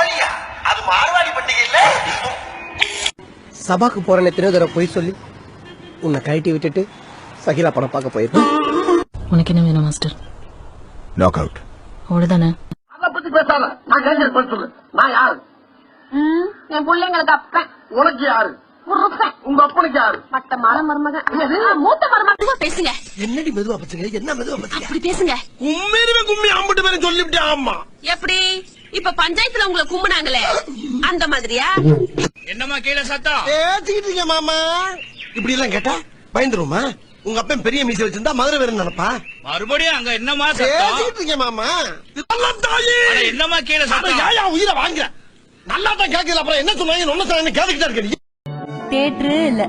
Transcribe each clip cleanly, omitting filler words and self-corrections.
லோரியா? அது மார்வாடி பண்டிகை இல்ல. சபாக்கு போறேன்னு எத்தனையோ தடவை போய் சொல்லி உன்னை கழட்டி விட்டுட்டு சகிலா படம் பார்க்க போயிருக்கேன். உனக்கு என்ன வேணும் மாஸ்டர்? Knock out. அவ்வளவுதானே? அத பத்தி பேசாத. நான் கேட்கிற பதில் சொல்லு. நான் யாரு? என் பிள்ளைங்களுக்கு அப்பன். உனக்கு யாரு? உங்க அப்பனுக்கு யாரு? பட்ட மலை மருமகன். மூத்த மருமகன். பேசுங்க. என்னடி மெதுவா பச்சுங்க? என்ன மெதுவா பச்சுங்க? அப்படி பேசுங்க. உண்மையிலுமே கும்மி அம்பிட்டு பேரும் சொல்லிவிட்டேன். ஆமா. எப்படி இப்ப பஞ்சாயத்துல உங்களை கும்பினாங்களே அந்த மாதிரியா? என்னமா கீழே சத்தம்? பேசிக்கிட்டு இருக்கீங்க மாமா. இப்படி எல்லாம் கேட்டா பயந்துருமா? உங்க அப்பன் பெரிய மீசை வச்சிருந்தா மதுரை வேற நினைப்பா. மறுபடியும் அங்க என்னமா சத்தம்? பேசிக்கிட்டு இருக்கீங்க மாமா. இதெல்லாம் தாயி. என்னமா கீழே சத்தம்? யாயா உயிரை வாங்குற? நல்லா தான் கேக்குது. அப்புறம் என்ன சொன்னாங்க? ஒன்னு சொன்னாங்க கேட்டுக்கிட்டே இருக்க. தியேட்டர் இல்ல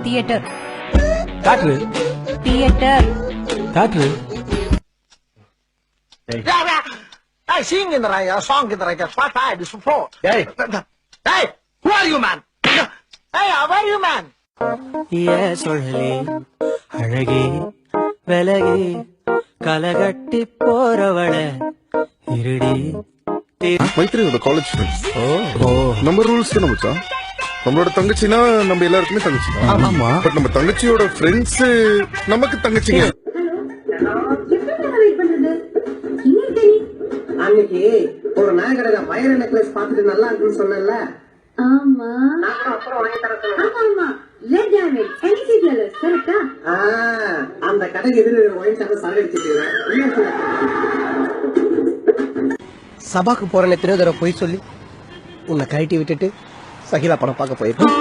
தியேட்டர். காற்று தியேட்டர். காற்று. Hey, sing in the right, song in the right, what I do support. Hey, hey, who are you, man? Hey, how are you, man? சொல்லி அழகே விலகி கலகட்டி போறவள இருடி. மைத்ரியோட காலேஜ் ஃப்ரெண்ட்ஸ். நம்ம ரூல்ஸ் தான் மச்சான். நம்மளோட தங்கச்சினா நம்ம எல்லாருக்குமே தங்கச்சி. ஆமா. பட் நம்ம தங்கச்சியோட ஃப்ரெண்ட்ஸ் நமக்கு தங்கச்சிங்க. அன்னைக்கு ஒரு நாயகடை வைர நெக்லஸ் பார்த்துட்டு நல்லா இருக்குன்னு சொன்னல. ஆமா அப்புறம் வாங்கி தர சொன்னேன். ஆமா ஆமா. ரெட் டைமண்ட் ஃபேன்சி ஜுவல்லர்ஸ் கரெக்ட்டா? அந்த கடைக்கு எதிர ஒயின் ஷாப்ல சரக்கு அடிச்சிட்டு சபாக்கு போறேன்னு எத்தனையோ தடவை போய் சொல்லி உன்னை கழட்டி விட்டுட்டு சகிலா படம் பார்க்க போயிருக்கேன்.